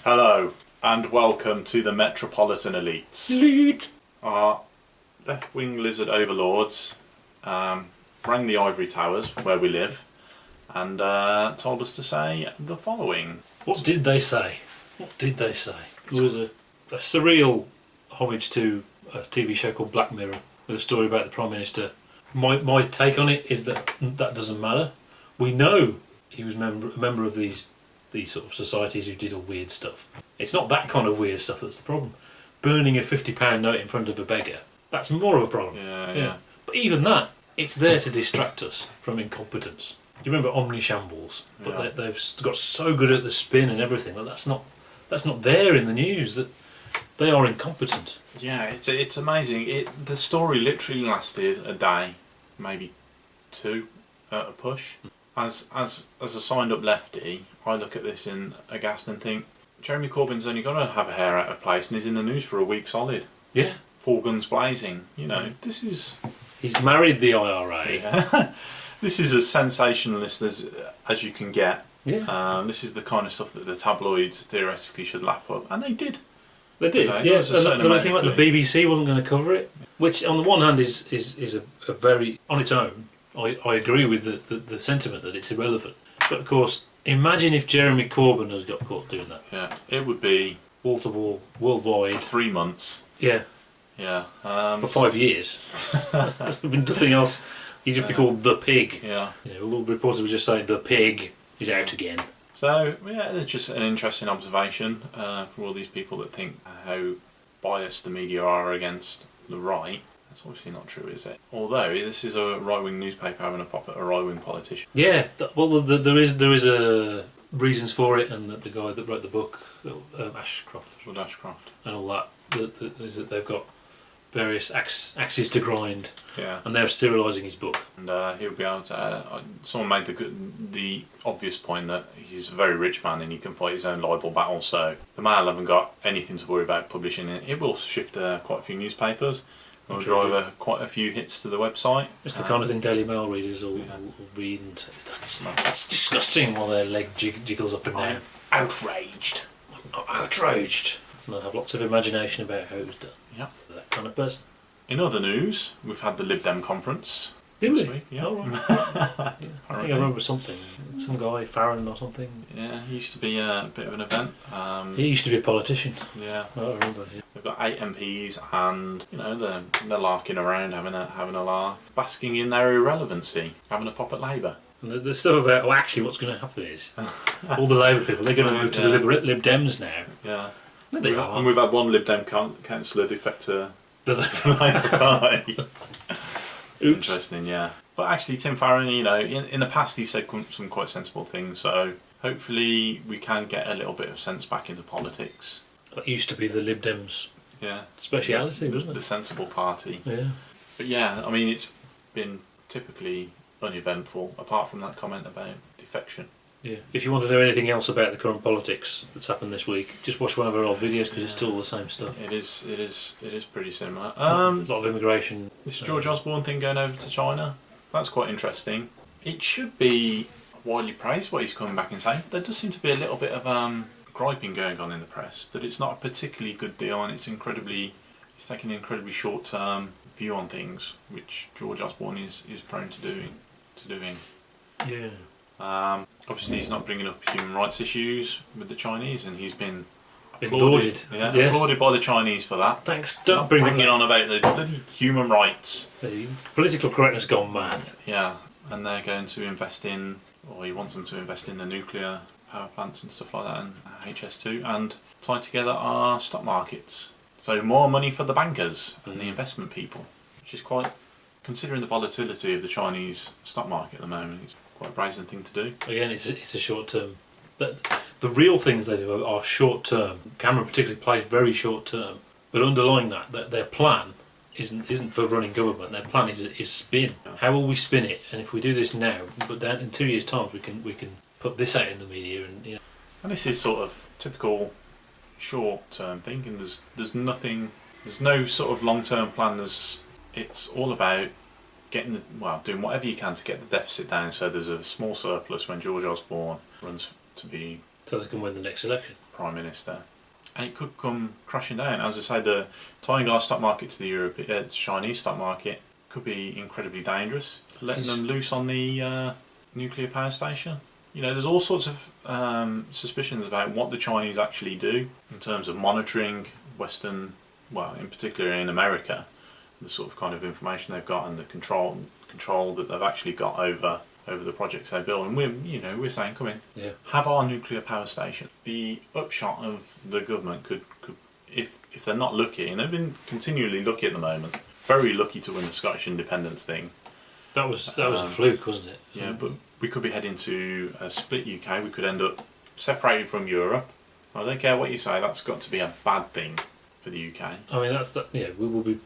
Hello, and welcome to the Metropolitan Elites. Elite. Our left-wing lizard overlords rang the ivory towers where we live and told us to say the following. What did they say? What did they say? It was a surreal homage to a TV show called Black Mirror with a story about the Prime Minister. My take on it is that doesn't matter. We know he was a member of these sort of societies who did all weird stuff. It's not that kind of weird stuff that's the problem. Burning a £50 note in front of a beggar, that's more of a problem. Yeah. But even that, it's there to distract us from incompetence. You remember Omnishambles? But they've got so good at the spin and everything that that's not there in the news, that they are incompetent. Yeah, it's amazing. The story literally lasted a day, maybe two at a push. As a signed up lefty, I look at this in aghast and think, Jeremy Corbyn's only got to have a hair out of place and he's in the news for a week solid. Yeah. Full guns blazing. You know, this is... He's married the IRA. Yeah. This is as sensationalist as you can get. Yeah. This is the kind of stuff that the tabloids theoretically should lap up. And they did. They did, yeah. There was a thing like the BBC wasn't going to cover it, which on the one hand is a very, on its own, I agree with the sentiment that it's irrelevant. But of course, imagine if Jeremy Corbyn had got caught doing that. Yeah, it would be... Wall to wall, worldwide. 3 months. Yeah. Yeah. For 5 years. There's been nothing else. He'd just be called the pig. Yeah. All the reporters would just say the pig is out again. So, yeah, it's just an interesting observation for all these people that think how biased the media are against the right. That's obviously not true, is it? Although this is a right-wing newspaper having a pop at a right-wing politician. Yeah, well, there is reasons for it, and that the guy that wrote the book, Ashcroft, and all that, is that they've got various axes to grind. Yeah. And they're serialising his book. And he'll be able to... someone made the obvious point that he's a very rich man and he can fight his own libel battle, so the Mail haven't got anything to worry about publishing it. It will shift quite a few newspapers. It'll drive quite a few hits to the website. It's the kind of thing Daily Mail readers will read and say, that's disgusting, while their leg jiggles up and down. Outraged. Outraged. And they'll have lots of imagination about how it was done. Yep. That kind of person. In other news, we've had the Lib Dem conference. Did we? Week. Yeah. Oh, right. I think I remember something. Some guy, Farron or something. Yeah, he used to be a bit of an event. He used to be a politician. Yeah. I remember. Yeah. We've got 8 MPs and, they're larking around, having a laugh, basking in their irrelevancy, having a pop at Labour. And the stuff about, actually what's going to happen is, all the Labour people, they're going to move to the Lib Dems now. Yeah. No, they are. And we've had one Lib Dem councillor defect to the Labour Party. Oops. Interesting, yeah. But actually, Tim Farron, in the past he said some quite sensible things, so hopefully we can get a little bit of sense back into politics. That used to be the Lib Dems' speciality, wasn't it? The sensible party. Yeah. But yeah, I mean, it's been typically uneventful, apart from that comment about defection. Yeah. If you want to know anything else about the current politics that's happened this week, just watch one of our old videos, because it's still the same stuff. It is pretty similar. A lot of immigration. This George Osbourne thing going over to China, that's quite interesting. It should be widely praised what he's coming back and saying. There does seem to be a little bit of griping going on in the press that it's not a particularly good deal, and it's taking an incredibly short-term view on things, which George Osbourne is prone to doing. Yeah. Obviously, he's not bringing up human rights issues with the Chinese, and he's been applauded. Applauded by the Chinese for that. Thanks. Don't bring bringing on about the bloody human rights. The political correctness gone mad. Yeah, and they're going to invest in, or he wants them to invest in the nuclear power plants and stuff like that, and HS2, and tie together our stock markets. So more money for the bankers and the investment people, which is quite, considering the volatility of the Chinese stock market at the moment, it's quite a brazen thing to do. Again, it's a short term. But the real things they do are short term. Cameron particularly plays very short term. But underlying that their plan isn't for running government. Their plan is spin. Yeah. How will we spin it? And if we do this now, but then in 2 years' time we can put this out in the media, and And this is sort of typical short term thing. And there's no sort of long term plan. It's all about doing whatever you can to get the deficit down, so there's a small surplus when George Osbourne runs to be... So they can win the next election. Prime Minister. And it could come crashing down. As I say, the tying our stock market to the Chinese stock market could be incredibly dangerous. Letting them loose on the nuclear power station. You know, there's all sorts of suspicions about what the Chinese actually do in terms of monitoring Western, well, in particular in America, the sort of kind of information they've got and the control that they've actually got over the projects they build. And we're saying, come in, have our nuclear power station. The upshot of the government could if they're not lucky, and they've been continually lucky at the moment, very lucky to win the Scottish independence thing. That was a fluke, wasn't it? Yeah, but we could be heading to a split UK. We could end up separated from Europe. I don't care what you say. That's got to be a bad thing for the UK. I mean, we will be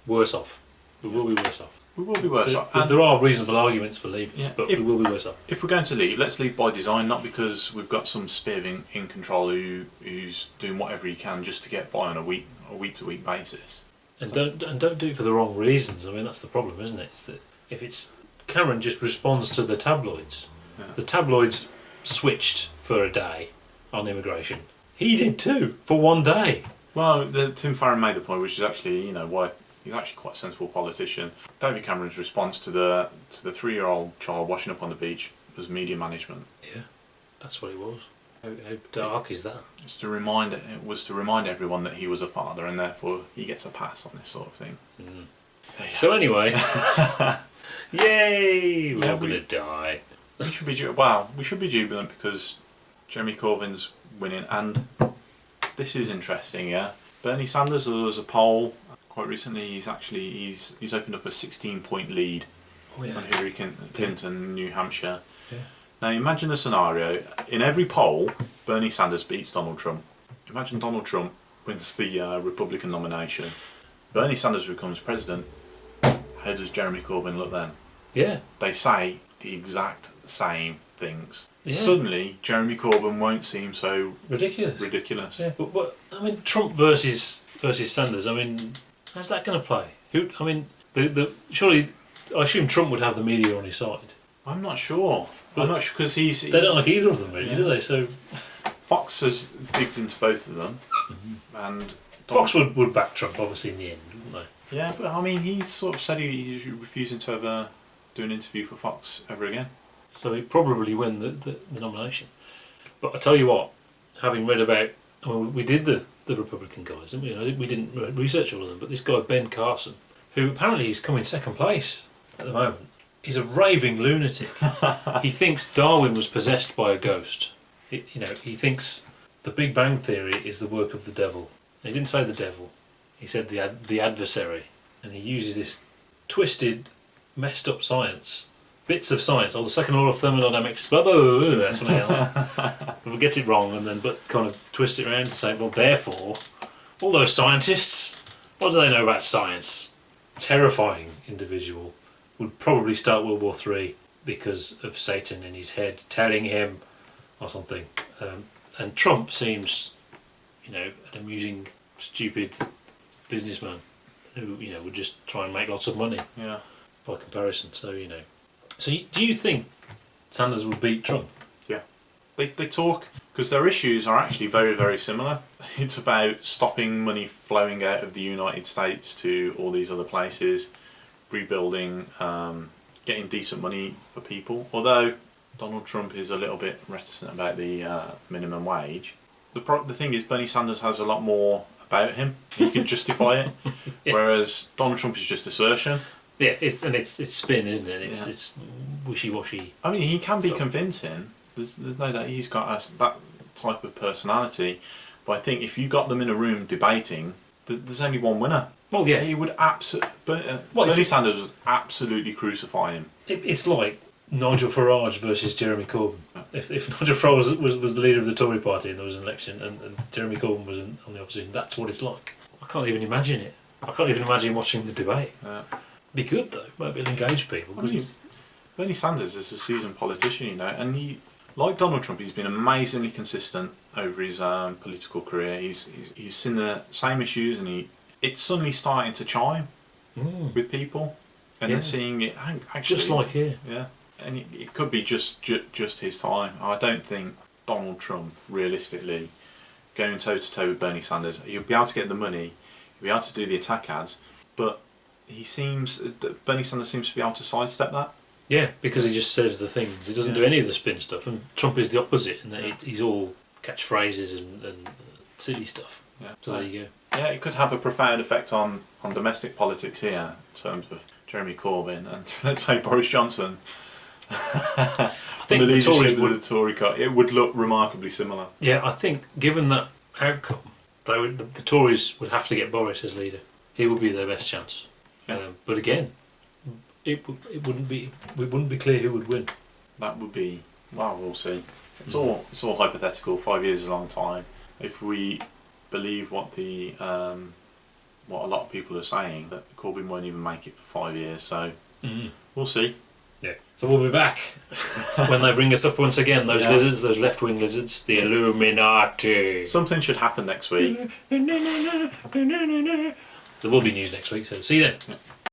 worse off. We will be worse off. We will be worse off. There are reasonable arguments for leaving, but we will be worse off. If we're going to leave, let's leave by design, not because we've got some spiv in control who's doing whatever he can just to get by on a week to week basis. And don't do it for the wrong reasons. I mean, that's the problem, isn't it? It's that if Cameron just responds to the tabloids. Yeah. The tabloids switched for a day on immigration. He did too, for one day. Well, Tim Farron made the point, which is actually, why he's actually quite a sensible politician. David Cameron's response to the 3-year-old child washing up on the beach was media management. Yeah, that's what it was. How dark is that? It was to remind everyone that he was a father, and therefore he gets a pass on this sort of thing. Mm. So anyway, yay! We're all gonna die. We should be jubilant because Jeremy Corbyn's winning, and this is interesting. Yeah, Bernie Sanders. There was a poll quite recently. He's opened up a 16-point lead on Hillary Clinton in New Hampshire. Yeah. Now imagine the scenario. In every poll, Bernie Sanders beats Donald Trump. Imagine Donald Trump wins the Republican nomination. Bernie Sanders becomes president. How does Jeremy Corbyn look then? Yeah. They say the exact same things. Yeah. Suddenly, Jeremy Corbyn won't seem so ridiculous. Yeah, but I mean, Trump versus Sanders. I mean, how's that going to play? Surely, I assume Trump would have the media on his side. I'm not sure. Because they don't like either of them, really, do they? So Fox has digged into both of them, and Fox would back Trump, obviously, in the end, wouldn't they? Yeah, but I mean, he sort of said he's refusing to ever do an interview for Fox ever again. So he'd probably win the nomination. But I tell you what, having read about, I mean, we did the Republican guys, didn't we? We didn't research all of them, but this guy Ben Carson, who apparently he's come in second place at the moment, he's a raving lunatic. He thinks Darwin was possessed by a ghost. He thinks the Big Bang Theory is the work of the devil. He didn't say the devil. He said the adversary, and he uses this twisted, messed up science, bits of science, the second law of thermodynamics, blah blah blah, blah something else. But gets it wrong, but kind of twists it around to say, well, therefore, all those scientists, what do they know about science? Terrifying individual. Would probably start World War III because of Satan in his head telling him or something. And Trump seems, an amusing, stupid businessman who, would just try and make lots of money. Yeah. By comparison. So, So do you think Sanders would beat Trump? Yeah. They talk, because their issues are actually very, very similar. It's about stopping money flowing out of the United States to all these other places, rebuilding, getting decent money for people. Although Donald Trump is a little bit reticent about the minimum wage. The thing is, Bernie Sanders has a lot more about him. He can justify it, yeah. Whereas Donald Trump is just assertion. Yeah, it's spin, isn't it? It's wishy-washy. I mean, he can be convincing. There's no doubt he's got that type of personality. But I think if you got them in a room debating, there's only one winner. Well, yeah. He would Bernie Sanders would absolutely crucify him. It's like Nigel Farage versus Jeremy Corbyn. Yeah. If Nigel Farage was the leader of the Tory party and there was an election and Jeremy Corbyn was on the opposition, that's what it's like. I can't even imagine it. I can't even imagine watching the debate. Yeah. Be good though. Maybe it'll engage people. Bernie Sanders is a seasoned politician, and he, like Donald Trump, he's been amazingly consistent over his political career. He's seen the same issues, and it's suddenly starting to chime with people, and they're seeing it actually just like here. Yeah, and it could be just his time. I don't think Donald Trump realistically going toe to toe with Bernie Sanders. He'll be able to get the money, he'll be able to do the attack ads, but Bernie Sanders seems to be able to sidestep that. Yeah, because he just says the things. He doesn't do any of the spin stuff, and Trump is the opposite in that he's all catchphrases and silly stuff. Yeah. So there you go. Yeah, it could have a profound effect on domestic politics here in terms of Jeremy Corbyn and let's say Boris Johnson. I think the the Tories leadership of the Tory cut, it would look remarkably similar. Yeah, I think given that outcome, the Tories would have to get Boris as leader. He would be their best chance. Yeah. But again, it wouldn't be clear who would win. That would be, well, we'll see. It's all hypothetical. 5 years is a long time. If we believe what what a lot of people are saying, that Corbyn won't even make it for 5 years. So we'll see. Yeah. So we'll be back when they bring us up once again. Those lizards, those left-wing lizards, the Illuminati. Something should happen next week. There will be news next week. So see you then. Yeah.